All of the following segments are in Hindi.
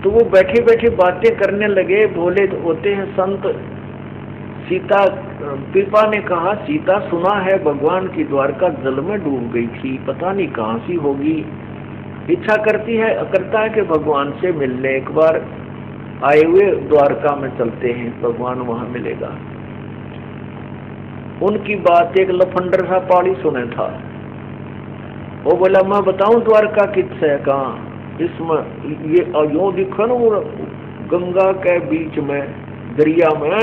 तो वो बैठे बैठे बातें करने लगे। बोले होते हैं संत, सीता, पीपा ने कहा सीता सुना है भगवान की द्वारका जल में डूब गई थी, पता नहीं कहाँ सी होगी, इच्छा करता है कि भगवान से मिलने एक बार आए हुए द्वारका में चलते हैं, भगवान वहां मिलेगा। उनकी बात एक लफंडर सा पाड़ी सुने था। वो बोला मैं बताऊं द्वारका किस है, कहाँ, इसमें ये यो दिखो ना, वो गंगा के बीच में दरिया में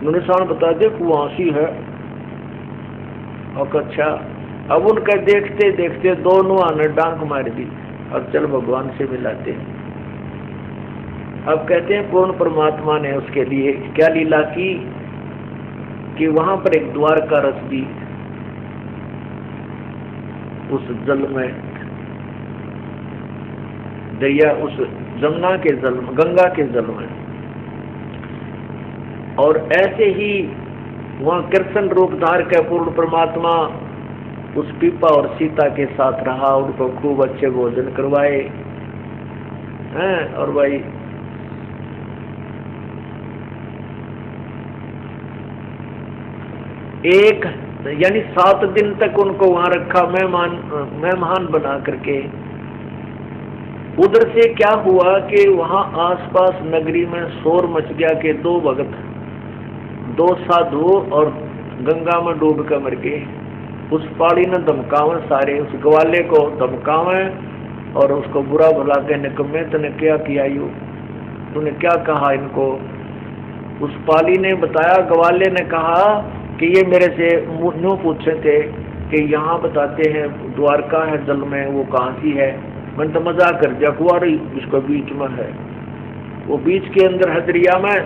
निशान बता दे, कुआसी है। और अच्छा, अब उनके देखते देखते दोनों ने डांक मार दी, अब चल भगवान से मिलाते हैं। अब कहते हैं पूर्ण परमात्मा ने उसके लिए क्या लीला की कि वहां पर एक द्वारका रच दी उस जल में, दरिया, उस जमुना के जल में, गंगा के जल में। और ऐसे ही वहां कृष्ण रूप धार के पूर्ण परमात्मा उस पीपा और सीता के साथ रहा, उनको खूब अच्छे भोजन करवाए हैं। और भाई एक यानी 7 दिन तक उनको वहां रखा मेहमान बना करके। उधर से क्या हुआ कि वहां आसपास नगरी में शोर मच गया कि 2 भगत, 2 साधु और गंगा में डूब कर मर गए। उस पाड़ी ने धमकावे, सारे उस ग्वाले को धमकावे और उसको बुरा भला के निकम्मे, तूने क्या किया, यू तूने क्या कहा इनको। उस पाली ने बताया, ग्वाले ने कहा कि ये मेरे से यूं पूछे थे कि यहाँ बताते हैं द्वारका है जल में, वो कहाँ सी है। मैंने तो मजाक कर दिया, कुआरी इसको बीच में है, वो बीच के अंदर है दरिया में।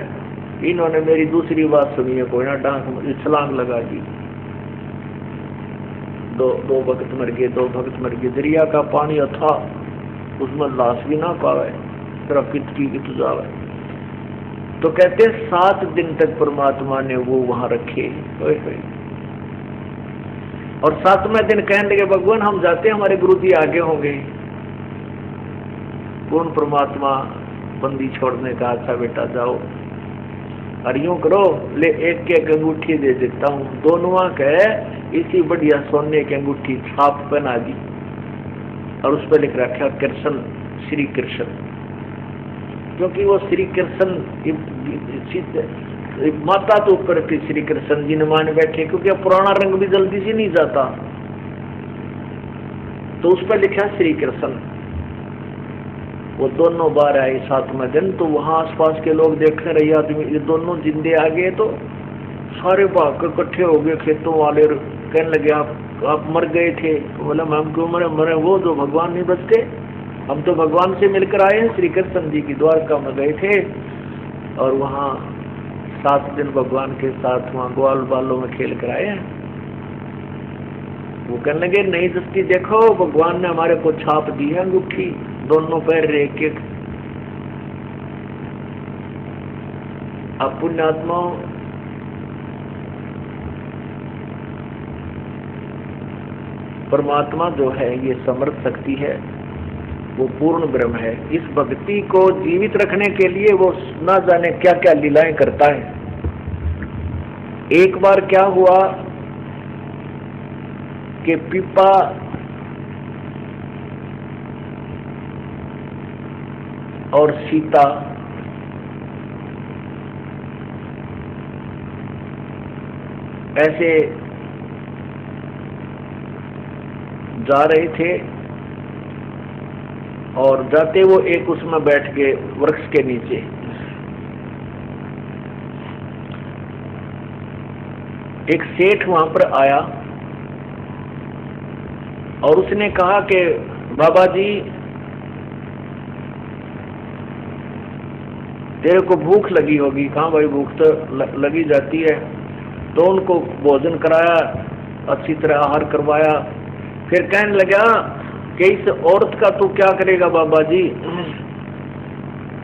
इन्होंने मेरी दूसरी बात सुनी है, कोई ना डांस छलांग लगा दी, दो भगत मर गए, 2 भगत मर गए। दरिया का पानी था, उसमें लाश भी ना पावे, तरफ कितकी कित जावे। तो कहते 7 दिन तक परमात्मा ने वो वहां रखे। और 7वें दिन कहने लगे भगवान हम जाते, हमारे गुरु जी आगे होंगे। पूर्ण परमात्मा बंदी छोड़ने का, अच्छा बेटा जाओ, और यूं करो, ले एक अंगूठी दे देता हूँ, दोनों के इसी बढ़िया सोने की अंगूठी छाप बना दी और उस पर लिख रखा कृष्ण, श्री कृष्ण। क्योंकि वो श्री कृष्ण माता तो ऊपर के श्री कृष्ण जी ने मान बैठे, क्योंकि पुराना रंग भी जल्दी से नहीं जाता, तो उस पर लिखा श्री कृष्ण। वो दोनों बार आए 7वें दिन, तो वहां आसपास के लोग देखने रहे आदमी, ये दोनों जिंदे आ गए, तो सारे भाग कर इकट्ठे हो गए खेतों वाले। कहने लगे आप मर गए थे। तो बोला हम क्यों मरे, वो जो भगवान नहीं बचते, हम तो भगवान से मिलकर आए हैं, श्री कृष्ण जी की द्वारका में गए थे और वहाँ 7 दिन भगवान के साथ वहाँ ग्वाल बालों में खेल कर आए हैं। वो कहने लगे नहीं दृष्टि देखो, भगवान ने हमारे को छाप दी है अंगूठी, दोनों पैर एक एक। अब पुण्यात्मा परमात्मा जो है ये समर्थ शक्ति है, वो पूर्ण ब्रह्म है। इस भक्ति को जीवित रखने के लिए वो ना जाने क्या क्या लीलाएं करता है। एक बार क्या हुआ कि पीपा और सीता ऐसे जा रहे थे और जाते वो एक उसमें बैठ गए वृक्ष के नीचे। एक सेठ वहां पर आया और उसने कहा कि बाबा जी तेरे को भूख लगी होगी। कहाँ भाई, भूख तो लगी जाती है। तो उनको भोजन कराया, अच्छी तरह आहार करवाया। फिर कहने लगा कि इस औरत का तू क्या करेगा बाबा जी,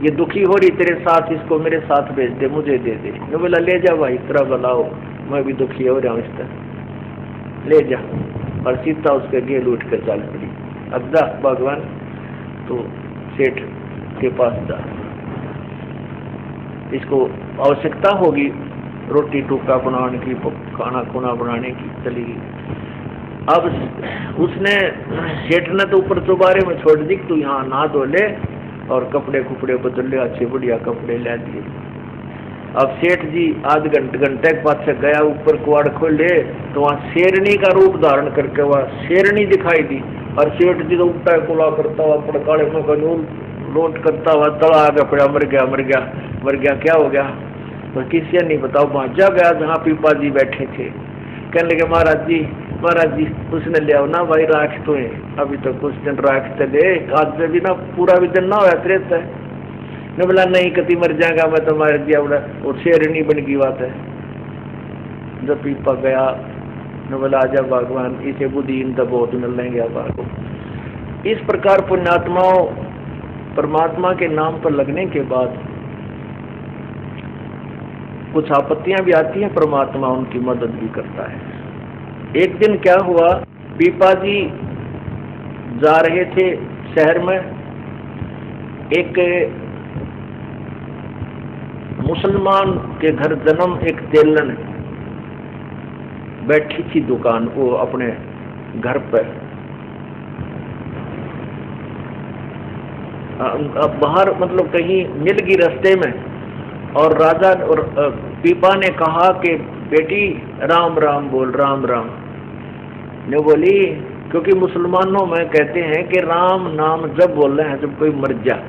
ये दुखी हो रही तेरे साथ, इसको मेरे साथ भेज दे, मुझे दे दे। मैं बोला ले जा भाई, तेरा बुलाओ, मैं भी दुखी हो रहा हूँ, इस तरह ले जा। और सीता उसके गेल उठ कर चल पड़ी। अब जा भगवान तो सेठ के पास जा। इसको आवश्यकता होगी रोटी टुक्का बनाने की, खाना खुना बनाने की, चली गई। अब उसने सेठ ने तो ऊपर चौबारे में छोड़ दी, तू यहाँ नहा धो ले और कपड़े कुपड़े बदल ले, अच्छे बढ़िया कपड़े ला दिए। अब सेठ जी आध घंटे के पास से गया, ऊपर कुआड़ खोले तो वहाँ शेरनी का रूप धारण करके वह शेरनी दिखाई दी। और सेठ जी तो उल्टा कुला करता हुआ पड़काड़े में कानून लोट करता हुआ तला आ गया, पड़ा मर गया मर गया मर गया, क्या हो गया? तो किसी नहीं बताओ, पहुंचा गया जहाँ पीपा जी बैठे थे। कहने लगे महाराज जी उसने ले आओ ना भाई, राख तो है अभी तो कुछ दिन राखते दे, आज से भी ना पूरा भी दिन ना हो रहता है। ने बोला नहीं कति मर जाएगा मैं तो मार दिया, बोला वो शेरनी बन की बात है। जब पीपा गया ने बोला आजा भगवान, इसे बुद्धिहीन तो बहुत मिल लेंगे आपको। इस प्रकार पुण्यात्माओं परमात्मा के नाम पर लगने के बाद कुछ आपत्तियां भी आती हैं, परमात्मा उनकी मदद भी करता है। एक दिन क्या हुआ, पीपा जी जा रहे थे शहर में, एक मुसलमान के घर जन्म एक तेलन बैठी थी दुकान, वो अपने घर पर बाहर मतलब कहीं मिल गई रास्ते में। और राजा और पीपा ने कहा कि बेटी राम राम बोल, राम राम। ने बोली क्योंकि मुसलमानों में कहते हैं कि राम नाम जब बोल रहे हैं जब कोई मर जाए,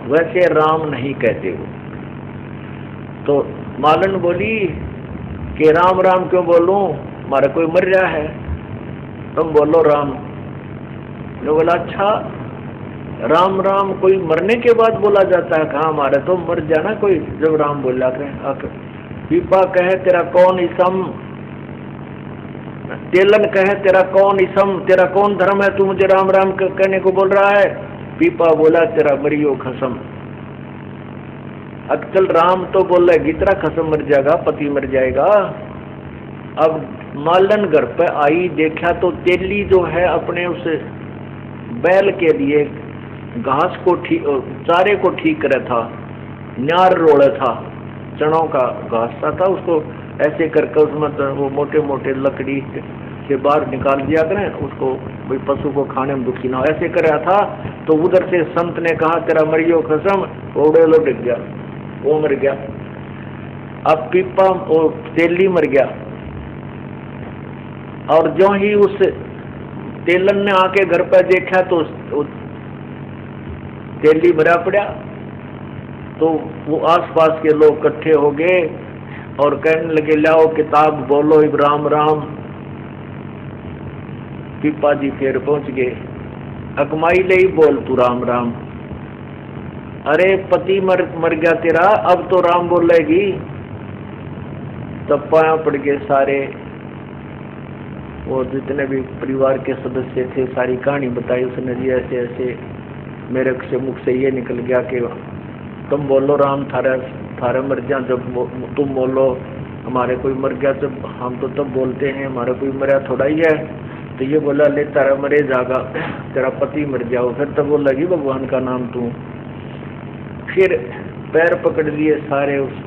वैसे राम नहीं कहते वो। तो मालन बोली कि राम राम क्यों बोलूं, हमारा कोई मर रहा है, तुम बोलो राम। ने बोला अच्छा राम राम कोई मरने के बाद बोला जाता है? कहाँ, हमारे तो मर जाना कोई जब राम बोला कहे। पीपा कहे तेरा कौन इसम, तेलन कहे तेरा कौन इसम, तेरा कौन धर्म है, तू मुझे राम राम कहने को बोल रहा है? पीपा बोला तेरा मरियो खसम। अक्चल राम तो बोल रहे तेरा खसम मर जाएगा, पति मर जाएगा। अब मालन घर पे आई, देखा तो तेली जो है अपने उस बैल के लिए घास को ठीक, चारे को ठीक करे था, न्यार रोड़ा था, चनों का घास था, उसको ऐसे करके उसमें तो वो मोटे मोटे लकड़ी से बाहर निकाल दिया करें उसको, भाई पशु को खाने में दुखी ना हो, ऐसे कर रहा था। तो उधर से संत ने कहा तेरा मरियो खसम, ओडे लो डिग गया, वो मर गया। अब पीपा वो तेली मर गया। और जो ही उस तेलन ने आके घर पर देखा तो तेली मरा पड़ा। तो वो आसपास के लोग इकट्ठे हो गए और कहने लगे लाओ किताब बोलो राम राम। पीपा जी फिर पहुंच गए, अकमाई ले ही बोल तू राम राम। अरे पति मर गया तेरा, अब तो राम बोलेगी। तब पाया पड़ गए सारे, वो जितने भी परिवार के सदस्य थे, सारी कहानी बताई उसने जी, ऐसे ऐसे मेरे से मुख से ये निकल गया कि तुम बोलो राम थारे मर जा, जब तुम बोलो हमारे कोई मर गया जब हम तो तब बोलते हैं, हमारा कोई मरा थोड़ा ही है। तो ये बोला ले तारा मरे जागा, तेरा पति मर जाओ। फिर तब बोल लगी भगवान का नाम तू। फिर पैर पकड़ लिए सारे उस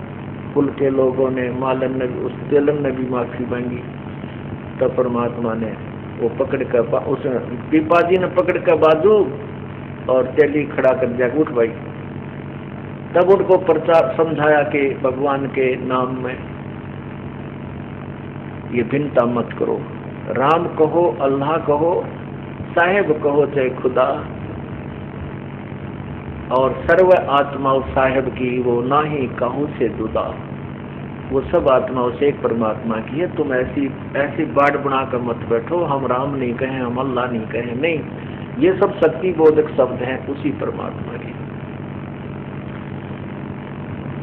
कुल के लोगों ने, मालन ने, उस तेलन ने भी माफी मांगी। तब परमात्मा ने वो पकड़ कर उस पीपा जी ने पकड़ कर बाजू और तेली खड़ा कर दिया, उठ भाई। तब उनको प्रचार समझाया कि भगवान के नाम में ये भिन्नता मत करो, राम कहो, अल्लाह कहो, साहेब कहो चाहे खुदा, और सर्व आत्मा साहेब की वो ना ही कहूँ से जुदा। वो सब आत्माओं से एक परमात्मा की है। तुम ऐसी बाढ़ बनाकर मत बैठो, हम राम नहीं कहें, हम अल्लाह नहीं कहें, नहीं, ये सब शक्ति बोधक शब्द हैं उसी परमात्मा के।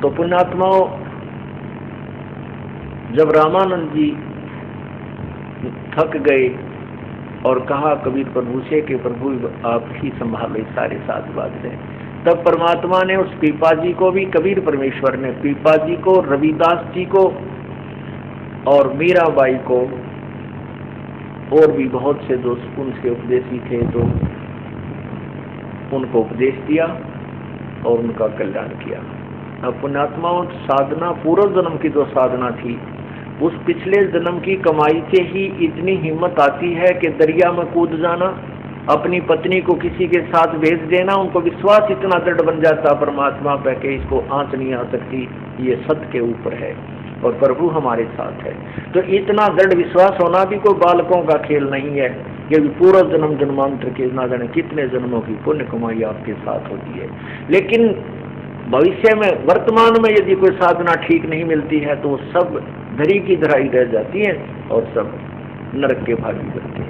तो पुण्यात्माओं, जब रामानंद जी थक गए और कहा कबीर प्रभु से कि प्रभु आप ही संभालो सारे साथ बात है, तब परमात्मा ने उस पीपा जी को भी, कबीर परमेश्वर ने पीपा जी को, रविदास जी को और मीराबाई को और भी बहुत से जो उनके उपदेशी थे तो उनको उपदेश दिया और उनका कल्याण किया। अब पुण्यात्माओं, साधना पूर्व जन्म की जो साधना थी, उस पिछले जन्म की कमाई से ही इतनी हिम्मत आती है कि दरिया में कूद जाना, अपनी पत्नी को किसी के साथ भेज देना। उनको विश्वास इतना दृढ़ बन जाता परमात्मा पे कि इसको आंच नहीं आ सकती, ये सत्य के ऊपर है और प्रभु हमारे साथ है। तो इतना दृढ़ विश्वास होना भी कोई बालकों का खेल नहीं है। ये पूरा जन्म जन्मांतर के ना जाने कितने जन्मों की पुण्य कमाई आपके साथ होती है। लेकिन भविष्य में, वर्तमान में यदि कोई साधना ठीक नहीं मिलती है तो सब धरी की धराई रह जाती है और सब नरक के भागी बनते हैं।